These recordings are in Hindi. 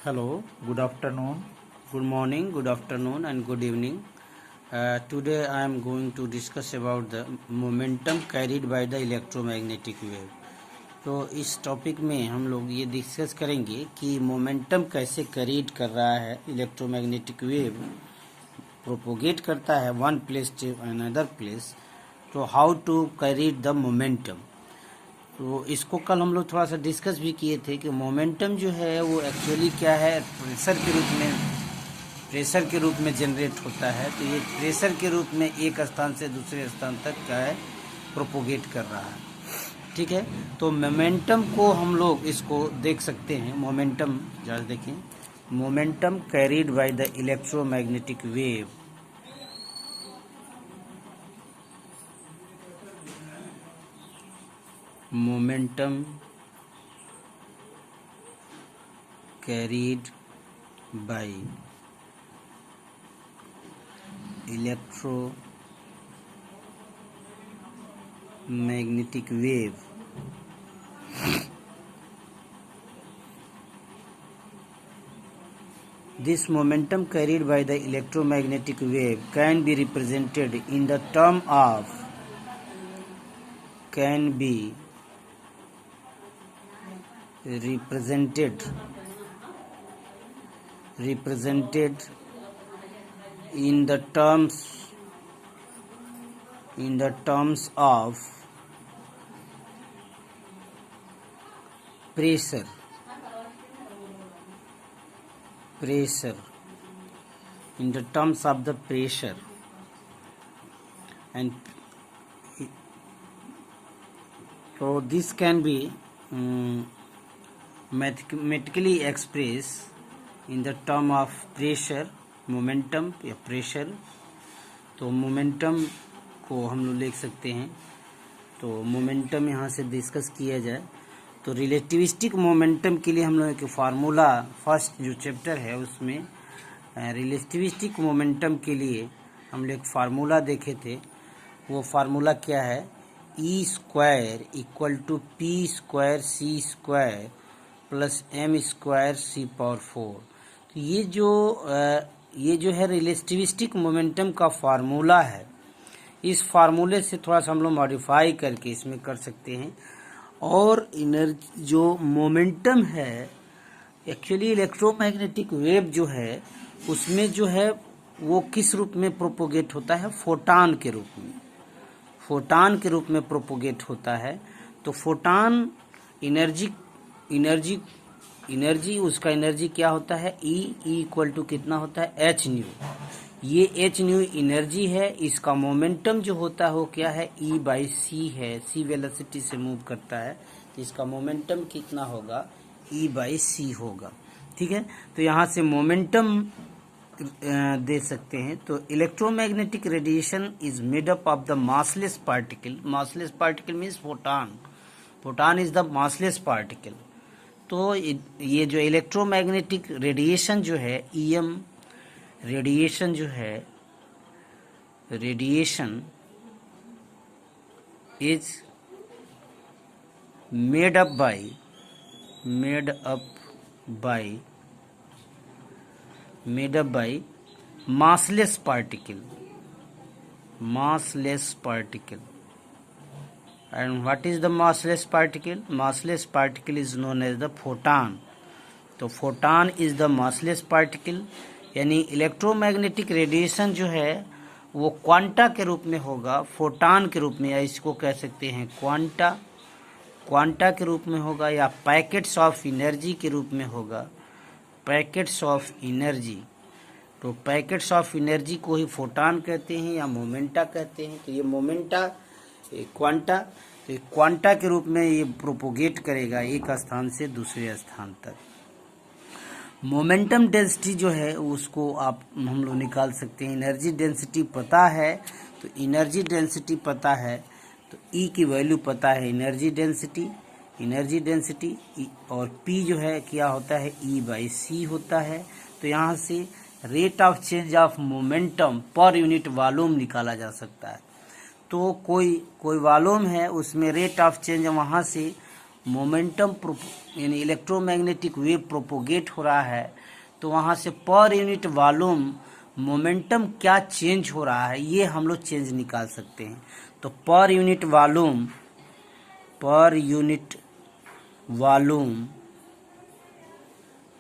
Hello, good afternoon, good morning, good afternoon, and good evening. Today I am going to discuss about the momentum carried by the electromagnetic wave. तो इस टॉपिक में हम लोग ये डिस्कस करेंगे कि मोमेंटम कैसे कैरीड कर रहा है इलेक्ट्रोमैग्नेटिक वेव, प्रोपोगेट करता है one place to another place. तो how to carried the momentum. तो इसको कल हम लोग थोड़ा सा डिस्कस भी किए थे कि मोमेंटम जो है वो एक्चुअली क्या है, प्रेशर के रूप में जनरेट होता है. तो ये प्रेशर के रूप में एक स्थान से दूसरे स्थान तक क्या है, प्रोपोगेट कर रहा है. ठीक है, तो मोमेंटम को हम लोग इसको देख सकते हैं. मोमेंटम जरा देखें, momentum carried bye the electromagnetic wave. Momentum carried by electromagnetic wave this momentum carried by the electromagnetic wave can be represented in the term of represented in the terms of pressure in the terms of the pressure, and so this can be mathematically expressed in the term of pressure, momentum या प्रेशर. तो मोमेंटम को हम लोग लिख सकते हैं. तो मोमेंटम यहाँ से डिस्कस किया जाए तो रिलेटिविस्टिक मोमेंटम के लिए हम लोग एक फार्मूला, फर्स्ट जो चैप्टर है उसमें रिलेटिविस्टिक मोमेंटम के लिए हम लोग एक फार्मूला देखे थे. वो फार्मूला क्या है, E square equal to P square C square plus M square C power 4. तो ये जो है रिलेटिविस्टिक मोमेंटम का फार्मूला है. इस फार्मूले से थोड़ा सा हम लोग मॉडिफाई करके इसमें कर सकते हैं. और एनर्जी जो मोमेंटम है एक्चुअली इलेक्ट्रोमैग्नेटिक वेव जो है उसमें जो है वो किस रूप में प्रोपोगेट होता है, फोटान के रूप में. फोटान के रूप में प्रोपोगेट होता है. तो फोटान एनर्जी उसका एनर्जी क्या होता है, ई इक्वल टू कितना होता है, एच न्यू. ये एच न्यू एनर्जी है. इसका मोमेंटम जो होता है वो क्या है, ई बाई सी है. सी वेलोसिटी से मूव करता है तो इसका मोमेंटम कितना होगा, ई बाई सी होगा. ठीक है, तो यहाँ से मोमेंटम दे सकते हैं. तो electromagnetic radiation is made up of the massless particle. Massless particle means photon is the massless particle. तो ये जो इलेक्ट्रोमैग्नेटिक रेडिएशन जो है, ईएम रेडिएशन जो है, radiation is made up by massless particle. And what is the massless particle? Massless particle is known as the photon. तो photon is the massless particle. यानी इलेक्ट्रोमैग्नेटिक रेडिएशन जो है वो क्वांटा के रूप में होगा, फोटान के रूप में, या इसको कह सकते हैं क्वांटा के रूप में होगा, या पैकेट्स ऑफ एनर्जी के रूप में होगा, पैकेट्स ऑफ एनर्जी. तो पैकेट्स ऑफ एनर्जी को ही फोटान कहते हैं या मोमेंटा कहते हैं. तो ये मोमेंटा क्वांटा, तो क्वांटा के रूप में ये प्रोपोगेट करेगा एक स्थान से दूसरे स्थान तक. मोमेंटम डेंसिटी जो है उसको हम लोग निकाल सकते हैं. एनर्जी डेंसिटी पता है तो एनर्जी डेंसिटी पता है तो ई की वैल्यू पता है, एनर्जी डेंसिटी और पी जो है क्या होता है, ई बाई सी होता है. तो यहाँ से rate of change of momentum पर यूनिट वॉल्यूम निकाला जा सकता है. तो कोई वॉल्यूम है उसमें रेट ऑफ चेंज वहाँ से मोमेंटम यानी इलेक्ट्रोमैग्नेटिक वेव प्रोपोगेट हो रहा है, तो वहाँ से पर यूनिट वॉल्यूम मोमेंटम क्या चेंज हो रहा है, ये हम लोग चेंज निकाल सकते हैं। तो पर unit volume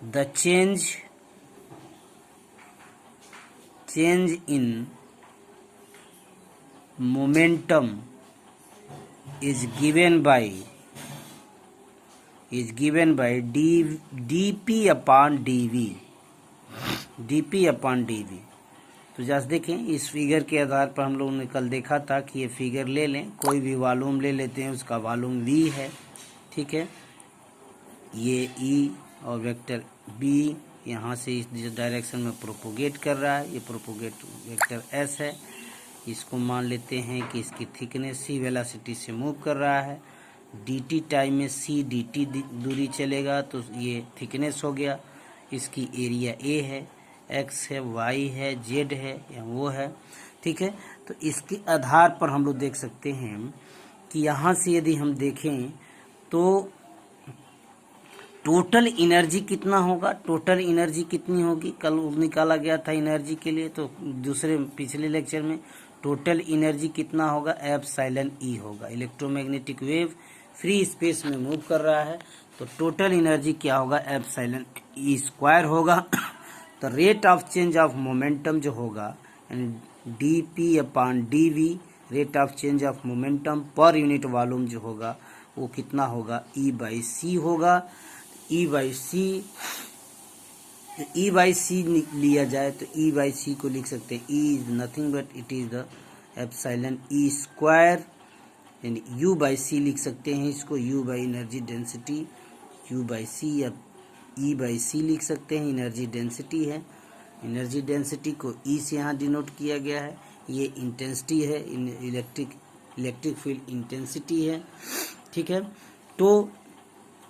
the change in momentum is given by dp upon dv। तो जस्ट देखें, इस फिगर के आधार पर हम लोगों ने कल देखा था कि ये फिगर ले लें, कोई भी वॉल्यूम ले लेते हैं, उसका वॉल्यूम v है, ठीक है। ये E और वेक्टर b यहाँ से इस डायरेक्शन में प्रोपोगेट कर रहा है, ये प्रोपोगेट वेक्टर s है। इसको मान लेते हैं कि इसकी थिकनेस c वेलोसिटी से मूव कर रहा है, dt टाइम में c dt दूरी चलेगा, तो ये थिकनेस हो गया। इसकी एरिया a है, x है, y है, z है या वो है, ठीक है। तो इसके आधार पर हम लोग देख सकते हैं कि यहाँ से यदि हम देखें तो टोटल एनर्जी कितना होगा, टोटल एनर्जी कितनी होगी, कल निकाला गया था एनर्जी के लिए, तो पिछले लेक्चर में टोटल एनर्जी कितना होगा, एप्सिलॉन ई होगा। इलेक्ट्रोमैग्नेटिक वेव फ्री स्पेस में मूव कर रहा है, तो टोटल एनर्जी क्या होगा, एप्सिलॉन ई स्क्वायर होगा। तो rate of change of momentum जो होगा, D P upon D V, rate of change of momentum पर यूनिट वॉल्यूम जो होगा वो कितना होगा, ई बाई सी होगा। ई बाई सी लिया जाए तो ई बाई सी को लिख सकते हैं, E is nothing but it is the epsilon E square, यानी यू बाई सी लिख सकते हैं इसको, U by energy density, U by C या ई बाई सी लिख सकते हैं, एनर्जी डेंसिटी है। एनर्जी डेंसिटी को ई से यहाँ डिनोट किया गया है, ये इंटेंसिटी है, इलेक्ट्रिक फील्ड इंटेंसिटी है, ठीक है। तो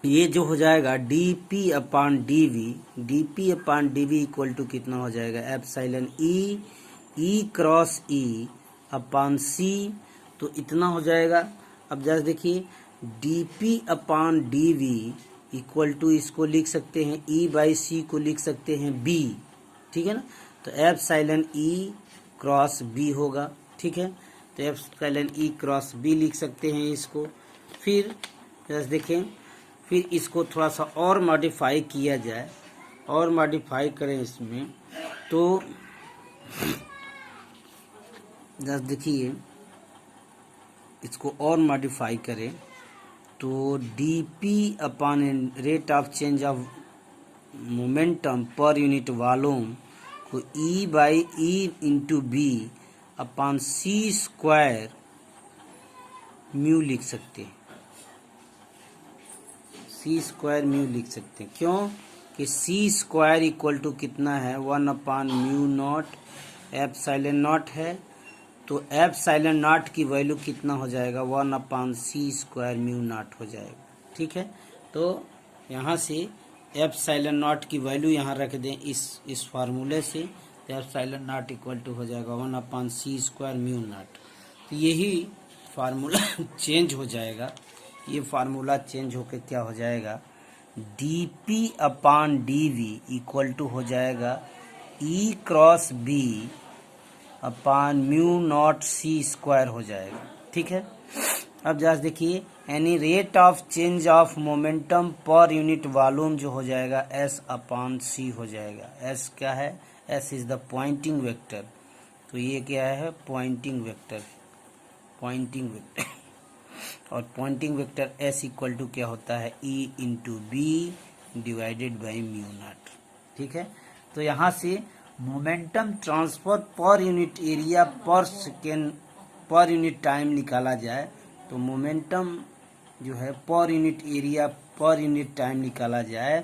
ये जो हो जाएगा D P upon D V equal to कितना हो जाएगा, epsilon E cross E upon C, तो इतना हो जाएगा। अब जस्ट देखिए, D P upon D V equal to, इसको लिख सकते हैं ई बाई सी को लिख सकते हैं बी, ठीक है ना। तो एप्सिलॉन ई क्रॉस बी होगा, ठीक है। तो एप्सिलॉन ई क्रॉस बी लिख सकते हैं इसको। फिर जस्ट देखें, फिर इसको थोड़ा सा और मॉडिफाई किया जाए, और मॉडिफाई करें इसमें, तो जस्ट देखिए, इसको और मॉडिफाई करें तो D P upon rate of change of momentum पर यूनिट वॉल्यूम को E by E into B upon C square mu लिख सकते हैं, सी स्क्वायर म्यू लिख सकते हैं। क्यों कि सी स्क्वायर इक्वल टू कितना है, 1 upon mu not epsilon not है, तो एप्सिलॉन नॉट की वैल्यू कितना हो जाएगा, 1 upon C square mu naught हो जाएगा, ठीक है। तो यहाँ से एप्सिलॉन नॉट की वैल्यू यहाँ रख दें इस फार्मूले से, तो एप्सिलॉन नॉट इक्वल टू हो जाएगा 1 upon C square mu naught. तो यही फार्मूला चेंज हो जाएगा, ये फार्मूला चेंज होकर क्या हो जाएगा, D P upon D V equal to हो जाएगा E cross B upon mu naught C square हो जाएगा, ठीक है। अब जस्ट देखिए, any rate of change of momentum पर यूनिट वॉल्यूम जो हो जाएगा एस अपॉन सी हो जाएगा। एस क्या है, S is the Poynting vector, तो ये क्या है, पॉइंटिंग वेक्टर और Poynting vector S equal to क्या होता है, E into B divided by mu naught, ठीक है। तो यहाँ से मोमेंटम ट्रांसफर पर यूनिट एरिया पर सेकेंड पर यूनिट टाइम निकाला जाए, तो मोमेंटम जो है पर यूनिट एरिया पर यूनिट टाइम निकाला जाए,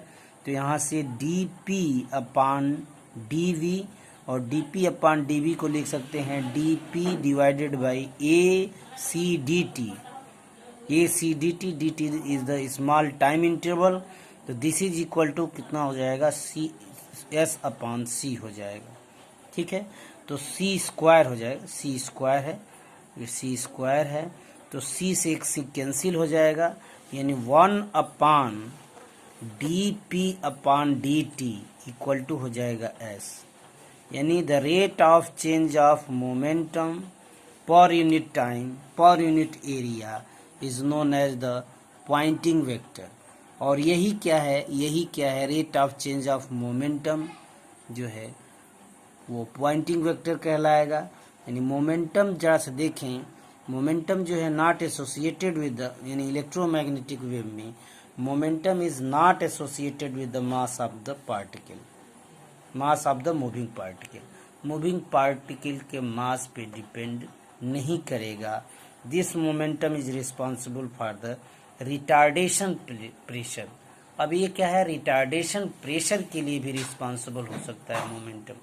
तो यहाँ से D P upon D V, और D P upon D V को लिख सकते हैं D P divided by A C D T, A C D T, D T is the small time interval, तो दिस इज इक्वल टू कितना हो जाएगा, सी एस अपॉन सी हो जाएगा, ठीक है। तो सी स्क्वायर हो जाएगा, सी स्क्वायर है, तो सी से एक सी कैंसिल हो जाएगा, यानी 1/dp/dt इक्वल टू हो जाएगा s, यानी the rate of change of momentum पर यूनिट टाइम पर unit area is known as the Poynting vector. और यही क्या है rate of change of momentum जो है वो पॉइंटिंग वेक्टर कहलाएगा। यानी मोमेंटम जरा से देखें, मोमेंटम जो है नॉट एसोसिएटेड विद द, यानी इलेक्ट्रोमैग्नेटिक वेव में momentum is not associated with the mass of the particle, mass of the moving particle. Moving particle के मास पे डिपेंड नहीं करेगा। This momentum is responsible for the retardation pressure. अब ये क्या है, रिटार्डेशन प्रेशर के लिए भी रिस्पॉन्सिबल हो सकता है मोमेंटम,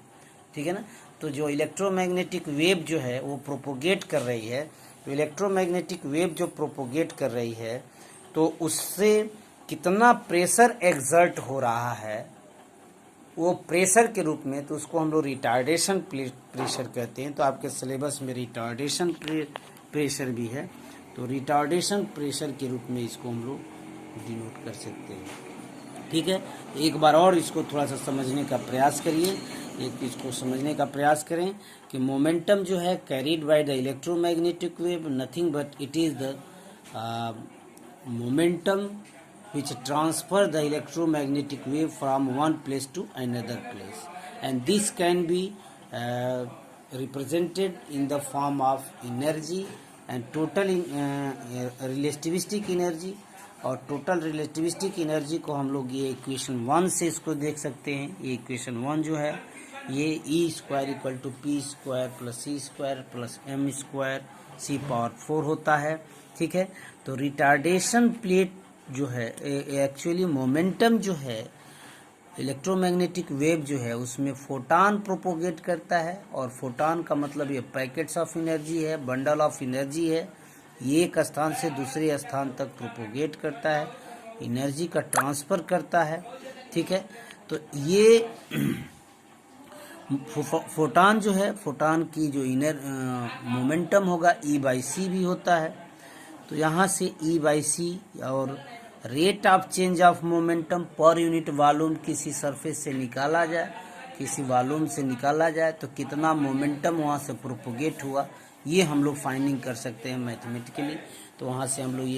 ठीक है ना। तो जो इलेक्ट्रोमैग्नेटिक वेव जो है वो प्रोपोगेट कर रही है, तो इलेक्ट्रोमैग्नेटिक वेव जो प्रोपोगेट कर रही है तो उससे कितना प्रेशर एक्सर्ट हो रहा है वो प्रेशर के रूप में, तो उसको हम लोग रिटार्डेशन प्रेशर कहते हैं। तो आपके सिलेबस में रिटार्डेशन प्रेशर भी है, तो रिटार्डेशन प्रेशर के रूप में इसको हम लोग डिनोट कर सकते हैं, ठीक है। एक बार और इसको थोड़ा सा समझने का प्रयास करिए, इसको समझने का प्रयास करें कि मोमेंटम जो है carried bye the electromagnetic wave nothing but it is the momentum which transfer the electromagnetic wave from one place to another place, and this can be represented in the form of energy and total relativistic energy। और टोटल रिलेटिविस्टिक एनर्जी को हम लोग ये इक्वेशन 1 से इसको देख सकते हैं। ये इक्वेशन 1 जो है ये E² equal to P² plus C² plus M² C⁴ होता है, ठीक है। तो रिटार्डेशन प्लेट जो है एक्चुअली मोमेंटम जो है इलेक्ट्रोमैग्नेटिक वेव जो है उसमें फोटान प्रोपोगेट करता है, और फोटान का मतलब ये पैकेट्स ऑफ एनर्जी है, बंडल ऑफ एनर्जी है, ये एक स्थान से दूसरे स्थान तक प्रोपोगेट करता है, एनर्जी का ट्रांसफ़र करता है, ठीक है। तो ये फोटान जो है, फोटान की जो मोमेंटम होगा E/c भी होता है। तो यहाँ से E/c और rate of change of momentum पर यूनिट वॉल्यूम किसी सरफेस से निकाला जाए, किसी वॉल्यूम से निकाला जाए तो कितना मोमेंटम वहाँ से प्रोपोगेट हुआ, ये हम लोग फाइंडिंग कर सकते हैं मैथमेटिकली। तो वहाँ से हम लोग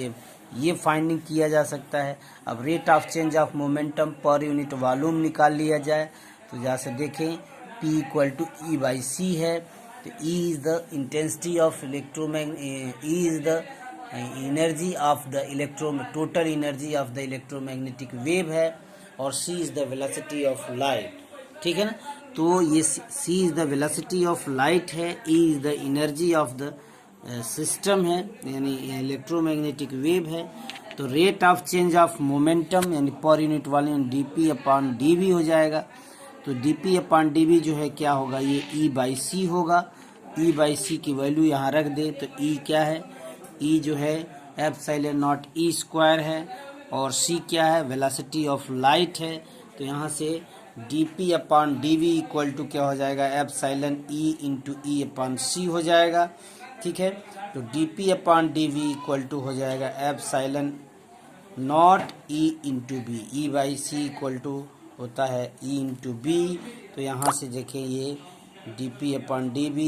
ये फाइंडिंग किया जा सकता है। अब rate of change of momentum पर यूनिट वॉल्यूम निकाल लिया जाए तो जैसे देखें P इक्वल टू E/c है, तो E is the intensity of electromagnetic, E is the energy of the total energy of the electromagnetic wave है, और C is the velocity of light, ठीक है ना। तो ये C is the velocity of light है, E is the energy of the system है, यानी इलेक्ट्रोमैग्नेटिक वेव है। तो rate of change of momentum यानी पर यूनिट वॉल्यूम dp/dv हो जाएगा। तो dp/dv जो है क्या होगा, ये E/c होगा। E/c की वैल्यू यहाँ रख दे तो E क्या है, E जो है ε0 E² है, और C क्या है, वेलोसिटी ऑफ लाइट है। तो यहाँ से dp/dv इक्वल टू क्या हो जाएगा, ε इंटू E/c हो जाएगा, ठीक है। तो dp/dv इक्वल टू हो जाएगा ε0 E into B, E/c equal to होता है E इंटू बी। तो यहाँ से देखें ये dp/dv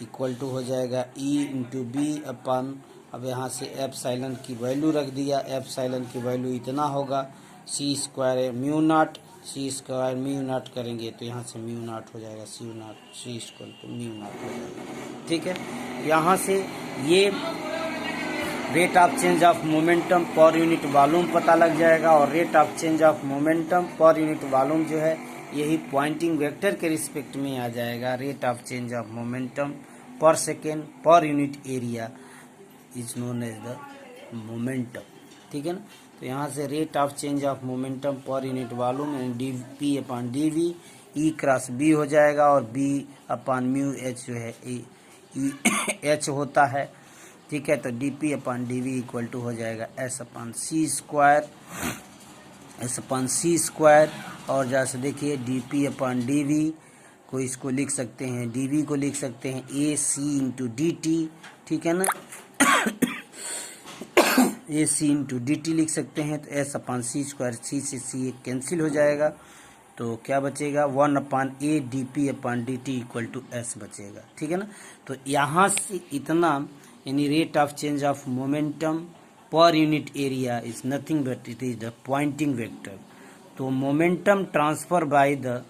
इक्वल टू हो जाएगा E इंटू बी अपन, अब यहाँ से एप्सिलॉन की वैल्यू रख दिया, एप्सिलॉन की वैल्यू इतना होगा, C² है μ0, C² μ0 करेंगे तो यहाँ से μ0 हो जाएगा, C² μ0 हो जाएगा, ठीक है। यहाँ से ये rate of change of momentum पर यूनिट वॉल्यूम पता लग जाएगा, और rate of change of momentum पर यूनिट वॉल्यूम जो है यही पॉइंटिंग वेक्टर के रिस्पेक्ट में आ जाएगा। Rate of change of momentum per second पर unit area is known as the momentum, ठीक है ना। तो यहाँ से rate of change of momentum पर यूनिट वॉल्यूम dp/dv E×b हो जाएगा, और b/μh जो है H होता है, ठीक है। तो dp/dv इक्वल टू हो जाएगा S/c², और जैसे देखिए dp/dv को इसको लिख सकते हैं, dv को लिख सकते हैं AC इंटू dt, ठीक है ना। ए सी इंटू डी टी लिख सकते हैं, तो एस अपान सी स्क्वायर, सी से सी कैंसिल हो जाएगा, तो क्या बचेगा 1 upon A D P upon D T equal to S बचेगा। ठीक है ना। तो यहाँ से इतना यानी rate of change of momentum पर unit area is nothing but it is the Poynting vector. तो momentum transfer by the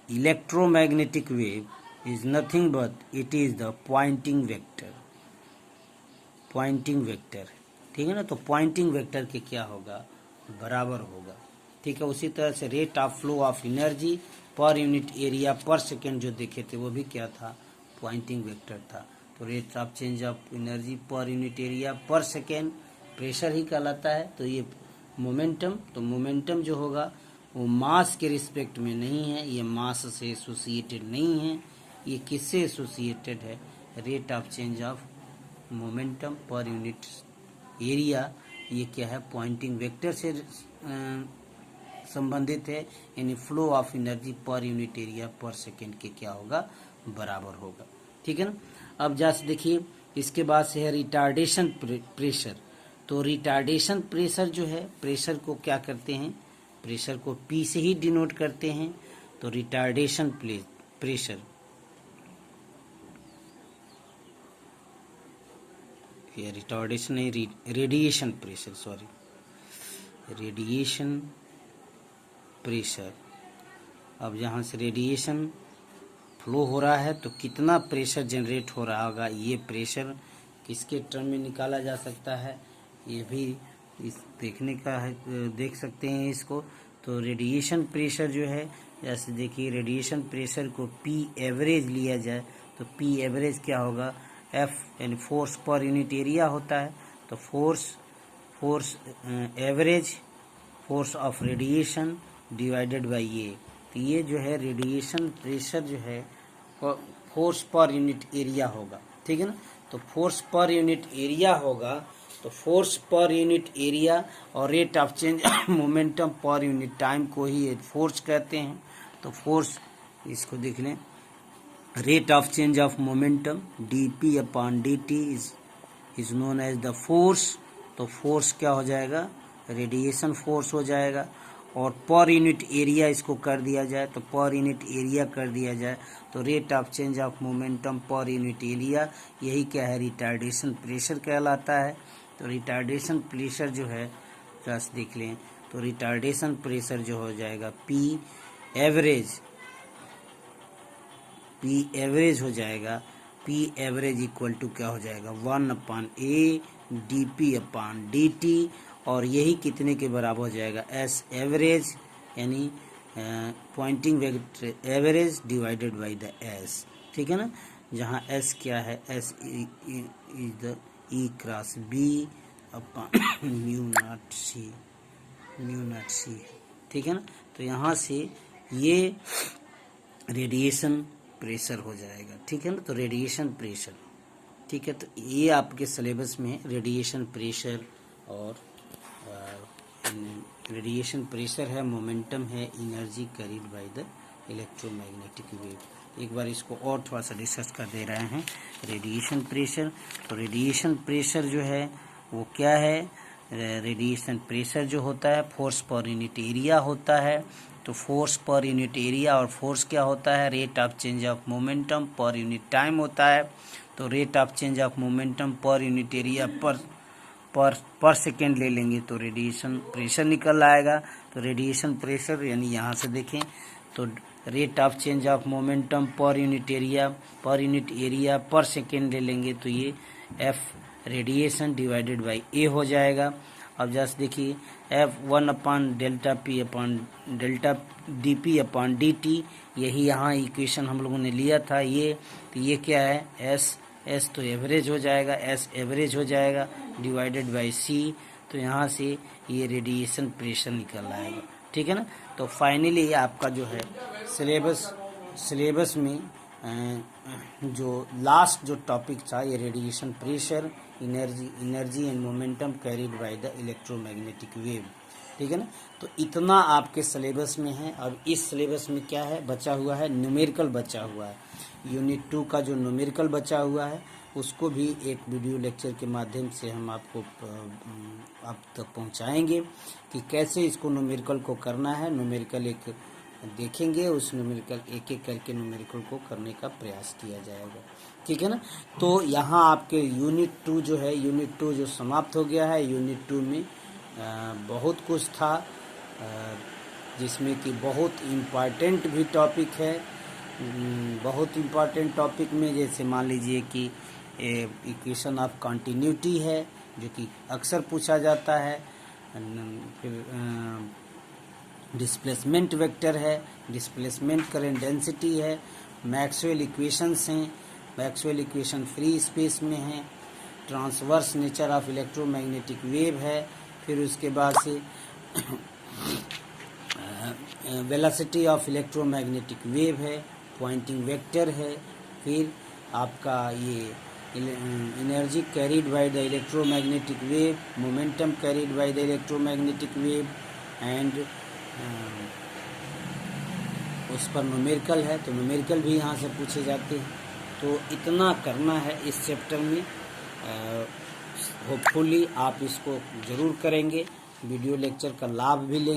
electromagnetic wave is nothing but it is the Poynting vector, Poynting vector. ठीक है ना। तो पॉइंटिंग वेक्टर के क्या होगा, बराबर होगा। ठीक है। उसी तरह से rate of flow of energy पर यूनिट एरिया पर सेकेंड जो देखे थे वो भी क्या था, पॉइंटिंग वेक्टर था। तो rate of change of energy पर यूनिट एरिया पर सेकेंड प्रेशर ही कहलाता है। तो ये मोमेंटम, तो मोमेंटम जो होगा वो मास के रिस्पेक्ट में नहीं है, ये मास से एसोसिएटेड नहीं है, ये किससे एसोसिएटेड है, rate of change of momentum पर यूनिट एरिया, ये क्या है, पॉइंटिंग वेक्टर से संबंधित है, यानी फ्लो ऑफ एनर्जी पर यूनिट एरिया पर सेकेंड के क्या होगा, बराबर होगा। ठीक है ना। अब जैसे देखिए इसके बाद से है रिटार्डेशन प्रेशर। तो रिटार्डेशन प्रेशर जो है, प्रेशर को क्या करते हैं, प्रेशर को P से ही डिनोट करते हैं। तो रिटार्डेशन प्रेशर, ये रिटार्डेशन नहीं, radiation pressure, sorry, radiation pressure. अब यहाँ से रेडिएशन फ्लो हो रहा है तो कितना प्रेशर जनरेट हो रहा होगा, ये प्रेशर किसके टर्म में निकाला जा सकता है, ये भी इस देखने का है, देख सकते हैं इसको। तो रेडिएशन प्रेशर जो है, जैसे देखिए रेडिएशन प्रेशर को P एवरेज लिया जाए तो P एवरेज क्या होगा, F यानी फोर्स पर यूनिट एरिया होता है। तो force average force of radiation divided by ये, तो ये जो है रेडिएशन प्रेशर जो है फोर्स पर यूनिट एरिया होगा। ठीक है ना। तो फोर्स पर यूनिट एरिया होगा, तो फोर्स पर यूनिट एरिया और रेट ऑफ चेंज मोमेंटम पर यूनिट टाइम को ही फोर्स कहते हैं। तो फोर्स, इसको देख लें, rate of change of momentum dp upon dt is known as the force. तो फोर्स क्या हो जाएगा, रेडिएशन फोर्स हो जाएगा। और पर यूनिट एरिया इसको कर दिया जाए, तो पर यूनिट एरिया कर दिया जाए, तो rate of change of momentum पर यूनिट एरिया, यही क्या है, रिटार्डेशन प्रेशर कहलाता है। तो रिटार्डेशन प्रेशर जो है, जस्ट देख लें, तो रिटार्डेशन प्रेशर जो हो जाएगा P एवरेज हो जाएगा, P एवरेज इक्वल टू क्या हो जाएगा, 1 upon A D P upon D T, और यही कितने के बराबर हो जाएगा, S एवरेज यानी Poynting vector average divided by the S। ठीक है ना। जहाँ S क्या है, S is the E cross B upon mu naught C। ठीक है ना। तो यहाँ से ये रेडिएशन प्रेशर हो जाएगा। ठीक है ना। तो रेडिएशन प्रेशर, ठीक है। तो ये आपके सिलेबस में रेडिएशन प्रेशर और रेडिएशन प्रेशर है, मोमेंटम है, energy carried bye the electromagnetic wave. एक बार इसको और थोड़ा सा डिस्कस कर दे रहे हैं। रेडिएशन प्रेशर, तो रेडिएशन प्रेशर जो है वो क्या है, रेडिएशन प्रेशर जो होता है फोर्स पर यूनिट एरिया होता है। तो फोर्स पर यूनिट एरिया और फोर्स क्या होता है, rate of change of momentum पर यूनिट टाइम होता है। तो rate of change of momentum पर यूनिट एरिया पर सेकेंड ले लेंगे तो रेडिएशन प्रेशर निकल आएगा। तो रेडिएशन प्रेशर यानी यहाँ से देखें तो rate of change of momentum पर यूनिट एरिया पर सेकेंड ले लेंगे तो ये F radiation divided by A हो जाएगा। अब जस्ट देखिए F1 अपान डेल्टा P अपान डेल्टा dP अपान dt, यही यहाँ इक्वेशन हम लोगों ने लिया था ये। तो ये क्या है, S तो एवरेज हो जाएगा, S एवरेज हो जाएगा डिवाइडेड बाई C। तो यहाँ से ये रेडिएशन प्रेशर निकल आएगा। ठीक है ना। तो फाइनली आपका जो है सिलेबस में जो लास्ट जो टॉपिक था ये radiation pressure, energy and momentum carried bye the electromagnetic wave. ठीक है ना। तो इतना आपके सिलेबस में है। अब इस सिलेबस में क्या है बचा हुआ है, न्यूमेरिकल बचा हुआ है। यूनिट 2 का जो न्यूमेरिकल बचा हुआ है उसको भी एक वीडियो लेक्चर के माध्यम से हम आपको आप तक पहुंचाएंगे कि कैसे इसको न्यूमेरिकल को करना है। न्यूमेरिकल एक देखेंगे, उस न्यूमेरिकल एक एक करके न्यूमेरिकल को करने का प्रयास किया जाएगा, ठीक है ना। तो यहाँ आपके यूनिट 2 जो है, यूनिट 2 जो समाप्त हो गया है। यूनिट 2 में बहुत कुछ था, जिसमें कि बहुत इम्पॉर्टेंट भी टॉपिक है। बहुत इम्पॉर्टेंट टॉपिक में जैसे मान लीजिए कि इक्वेशन ऑफ कंटिन्यूटी है, जो कि अक्सर पूछा जाता है। फिर डिस्प्लेसमेंट वेक्टर है, डिस्प्लेसमेंट करंट डेंसिटी है, मैक्सवेल इक्वेशंस हैं, मैक्सवेल इक्वेशन फ्री स्पेस में है, transverse nature of electromagnetic wave है। फिर उसके बाद से वेलोसिटी ऑफ इलेक्ट्रोमैग्नेटिक वेव है, पॉइंटिंग वेक्टर है। फिर आपका ये energy carried by the electromagnetic wave, momentum carried by the electromagnetic wave and उस पर न्यूमेरिकल है, तो न्यूमेरिकल भी यहाँ से पूछे जाते हैं। तो इतना करना है इस चैप्टर में। होपफुली आप इसको ज़रूर करेंगे, वीडियो लेक्चर का लाभ भी लेंगे।